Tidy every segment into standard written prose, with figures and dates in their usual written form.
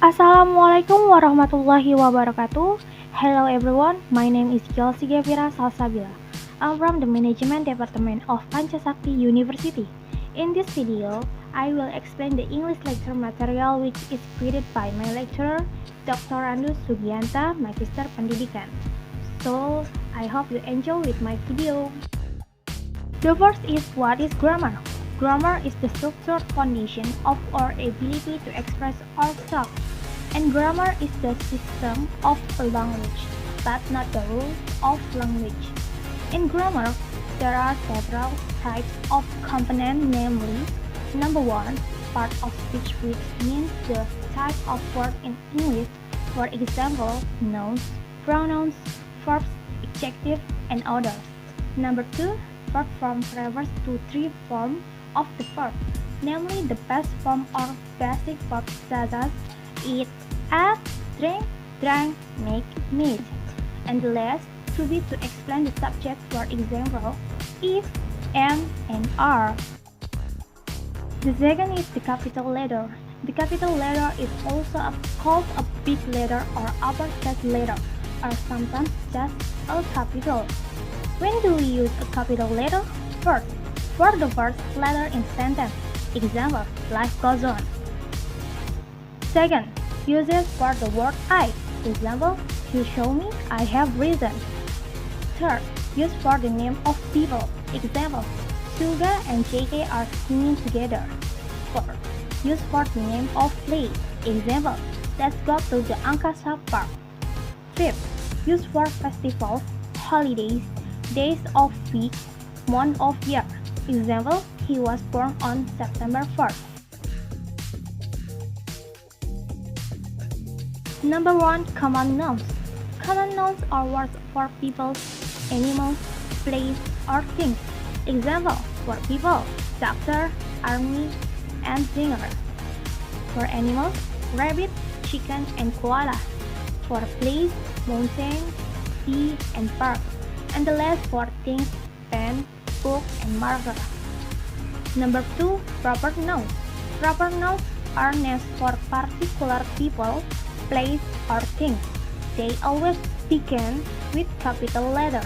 Assalamualaikum warahmatullahi wabarakatuh. Hello everyone, my name is Gealsy Ghefira Tsalsabila. I'm from the Manajamen Department of Pancasakti University. In this video, I will explain the English lecture material which is created by my lecturer, Dr. Sugiyanta, Magister Pendidikan. So, I hope you enjoy with my video. The first is, what is grammar? Grammar is the structured foundation of our ability to express ourselves, and grammar is the system of a language, but not the rules of language. In grammar, there are several types of components, namely, number 1, part of speech, which means the type of word in English, for example, nouns, pronouns, verbs, adjectives, and others. Number 2, verb form refers to 3 forms of the verb, namely the base form or basic verbs such as eat, ask, drink, drank, make, meet, and the last to be to explain the subject, for example, is, am, and are. The second is the capital letter. The capital letter is also called a big letter or uppercase letter, or sometimes just a capital. When do we use a capital letter? First, for the first letter in sentence. Example, life goes on. Second, uses for the word I. Example, you show me, I have reason. Third, use for the name of people. Example, Suga and JK are singing together. Fourth, use for the name of place. Example, let's go to the Angkasa Park. Fifth, use for festivals, holidays, days of week, month of year. Example, he was born on September 1st. Number 1, common nouns. Common nouns are words for people, animals, place, or things. Example, for people, doctor, army, and singer. For animals, rabbit, chicken, and koala. For place, mountain, sea, and park. And the last for things, pen, book, and marker. Number 2, proper nouns. Proper nouns are names for particular people, place, or things. They always begin with capital letter.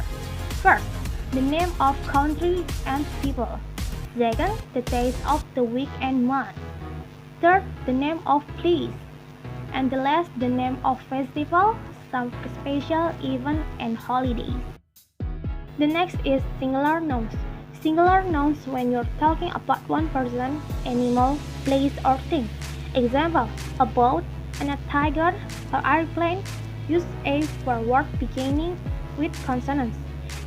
First, the name of country and people. Second, the days of the week and month. Third, the name of place. And the last, the name of festival, some special event, and holidays. The next is singular nouns. Singular nouns when you're talking about one person, animal, place, or thing. Example, a boat and a tiger, an airplane. Use a for word beginning with consonants.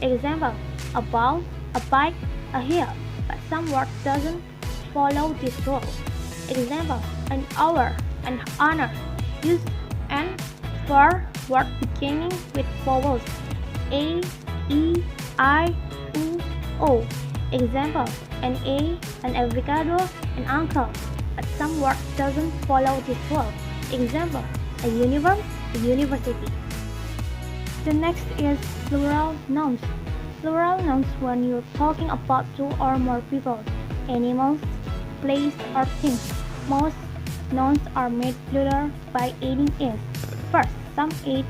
Example, a ball, a bike, a hill. But some word doesn't follow this rule. Example, an hour, an honor. Use an for word beginning with vowels. A, E, I, U, O. Example, an A, an avocado, an uncle. But some word doesn't follow this rule. Example, a universe, a university. The next is plural nouns. Plural nouns when you're talking about 2 or more people, animals, place, or things. Most nouns are made plural by adding is. First, some add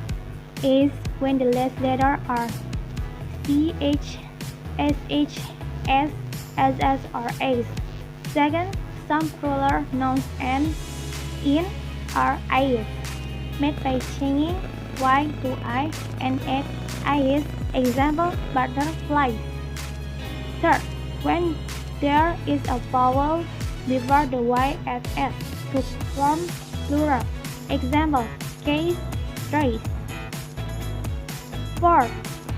is when the last letter are CH, SH, S, SS, or S. Second, some plural nouns end in or is, made by changing Y to I and add is. Example, butterflies. Third, when there is a vowel before the Y and S to form plural. Example, case, trace. Fourth,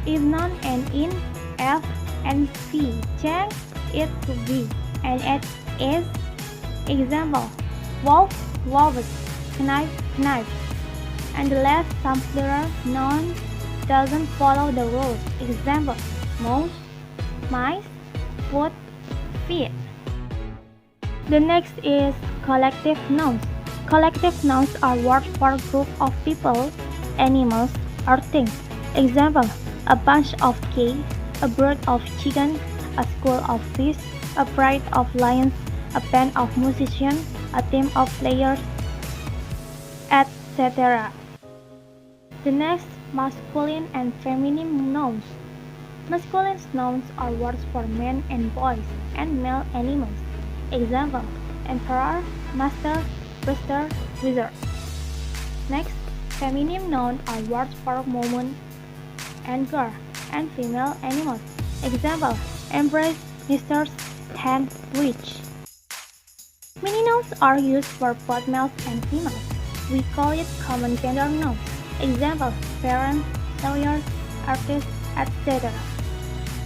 if none and in F and V, change it to V and add is. Example, wolf, wolves, knife, knife. And the last, some plural noun doesn't follow the rules. Example, mouse, mice, foot, feet. The next is collective nouns. Collective nouns are words for a group of people, animals, or things. Example, a bunch of geese, a bird of chicken, a school of fish, a pride of lions, a band of musicians, a team of players, etc. The next, masculine and feminine nouns. Masculine nouns are words for men and boys and male animals. Example, emperor, master, rooster, wizard. Next, feminine nouns are words for women and girl and female animals. Example, embrace, mistress, hand, witch. Many nouns are used for both males and females. We call it common gender nouns. Example, parent, lawyers, artist, etc.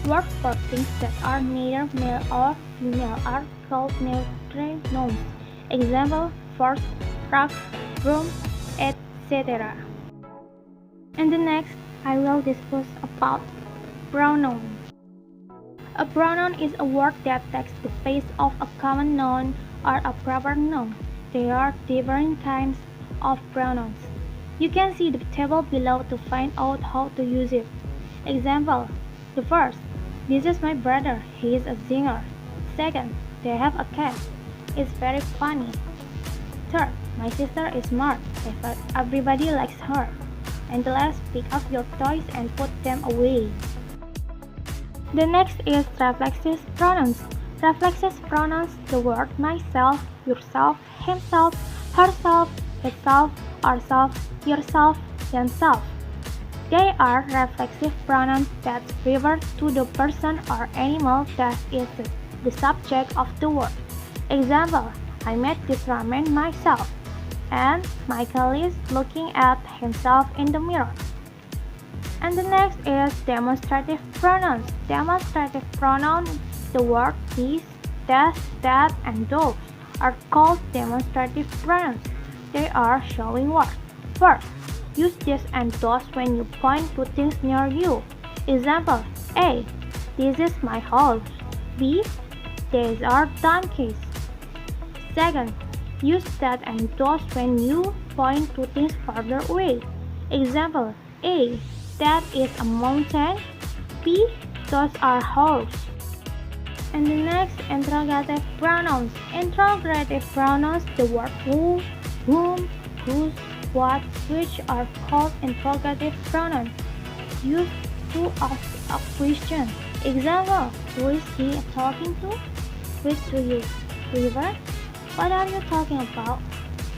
Words for things that are neither male or female are called neutral nouns. Example, force, rock, room, etc. And the next, I will discuss about pronoun. A pronoun is a word that takes the place of a common noun or a proper noun. There are different kinds of pronouns. You can see the table below to find out how to use it. Example, the first, this is my brother, he is a singer. Second, they have a cat, it's very funny. Third, my sister is smart, everybody likes her. And the last, pick up your toys and put them away. The next is reflexive pronouns. Reflexive pronouns, the word myself, yourself, himself, herself, itself, ourself, yourself, themself. They are reflexive pronouns that refer to the person or animal that is the subject of the word. Example, I made this ramen myself, and Michael is looking at himself in the mirror. And the next is demonstrative pronouns. Demonstrative pronouns, the word this, that, and those are called demonstrative pronouns. They are showing words. First, use this and those when you point to things near you. Example, A. This is my house. B. These are donkeys. Second, use that and those when you point to things further away. Example, A. That is a mountain. B. Those are horses. And the next, interrogative pronouns. Interrogative pronouns, the word who, whom, whose, what, which are called interrogative pronouns, used to ask a question. Example, who is he talking to? Which do you prefer? What are you talking about?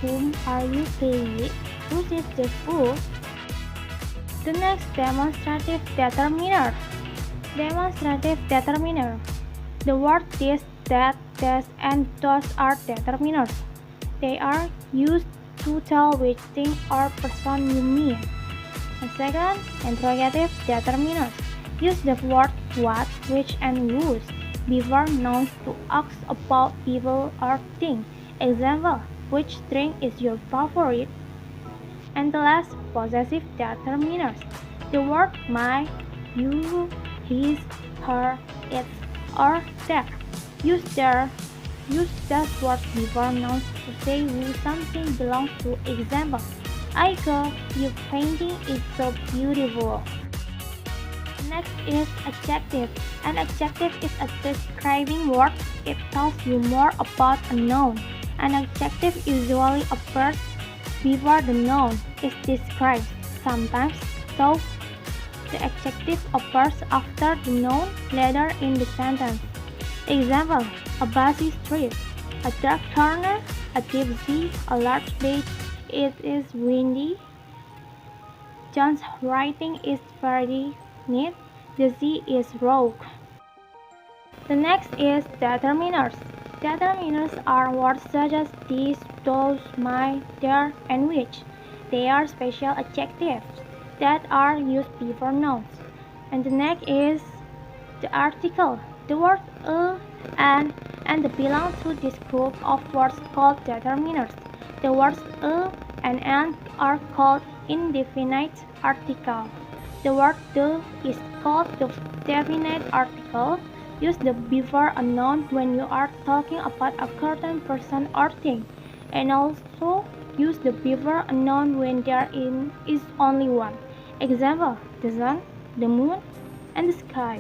Whom are you playing with? Who is the fool? The next, demonstrative determiner. Demonstrative determiner. The word this, that, and those are determiners. They are used to tell which thing or person you mean. And second, interrogative determiners. Use the word what, which, and whose before nouns to ask about people or thing. Example, which drink is your favorite? And the last, possessive determiners. The word my, you, his, her, its, or their. Use that word before nouns to say who something belongs to. Example, I go, your painting is so beautiful. Next is adjective. An adjective is a describing word. It tells you more about a noun. An adjective usually appears before the noun is described. Sometimes, though, the adjective appears after the noun later in the sentence. Example, a busy street, a dark corner, a deep sea, a large beach, it is windy. John's writing is very neat, the sea is rogue. The next is determiners. Determiners are words such as these, those, my, their, and which. They are special adjectives that are used before nouns. And the next is the article. The words a, and belong to this group of words called determiners. The words a and an are called indefinite article. The word the is called the definite article. Use the before a noun when you are talking about a certain person or thing, and also use the before a noun when there is only one. Example, the sun, the moon, and the sky.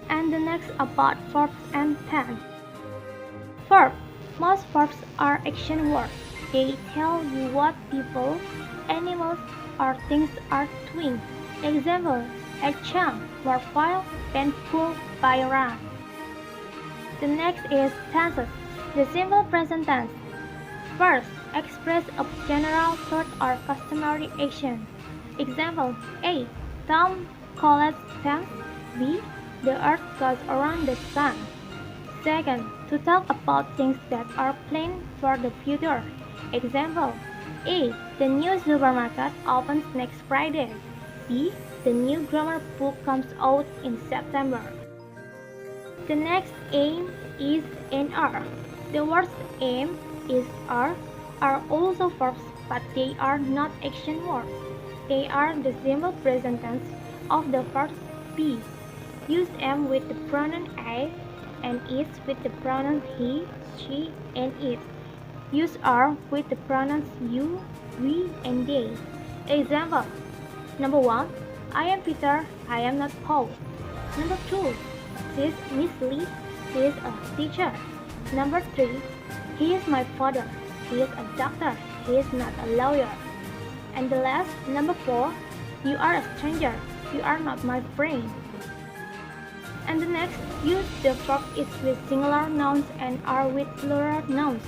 And the next about verbs and tense. Verb. Most verbs are action words. They tell you what people, animals, or things are doing. Example, a chunk, more file, than pulled by a run. The next is tenses, the simple present tense. First, express a general thought or customary action. Example, A. Tom collects stamps. B. The earth goes around the sun. Second, to talk about things that are planned for the future. Example, A. The new supermarket opens next Friday. B. The new grammar book comes out in September. The next aim is and are. The words aim, is, are also verbs, but they are not action words. They are the simple present tense of the verb be. Use am with the pronoun I and is with the pronouns he, she, and it. Use are with the pronouns you, we, and they. Example, number 1, I am Peter, I am not Paul. Number 2, this is Miss Lee, she is a teacher. Number 3, he is my father, he is a doctor, he is not a lawyer. And the last, number 4, you are a stranger, you are not my friend. And the next, use the verb is with singular nouns and are with plural nouns.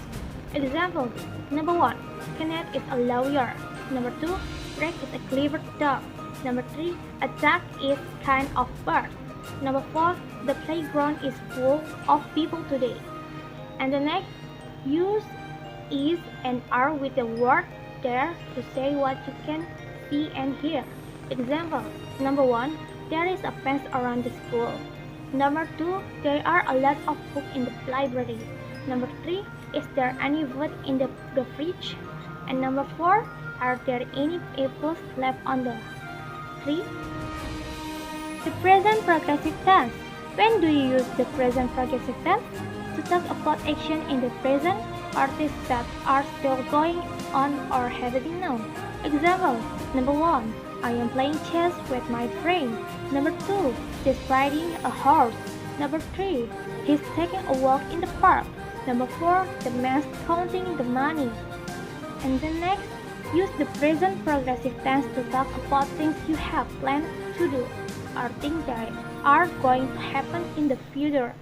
Example, number 1, Kenneth is a lawyer. Number 2, Greg is a clever dog. Number 3, a duck is kind of bird. Number 4, the playground is full of people today. And the next, use is and are with the word there to say what you can see and hear. Example, number 1, there is a fence around the school. Number 2, there are a lot of books in the library. Number 3, is there any food in the fridge? And number 4, are there any apples left on the tree? The present progressive tense. When do you use the present progressive tense? To talk about action in the present or things that are still going on or happening now. Example, number 1, I am playing chess with my friend. Number 2, he's riding a horse. Number 3, he's taking a walk in the park. Number 4, the man's counting the money. And then next, use the present progressive tense to talk about things you have planned to do or things that are going to happen in the future.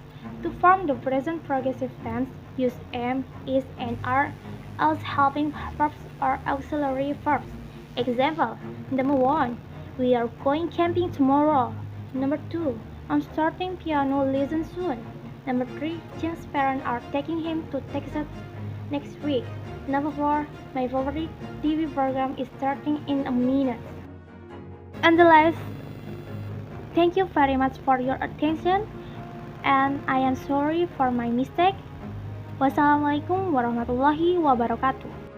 To form the present progressive tense, use am, is, and are as helping verbs or auxiliary verbs. Example, number 1, we are going camping tomorrow. Number 2, I'm starting piano lesson soon. Number 3, Jim's parents are taking him to Texas next week. Number 4, my favorite TV program is starting in a minute. And the last, thank you very much for your attention, and I am sorry for my mistake. Wassalamualaikum warahmatullahi wabarakatuh.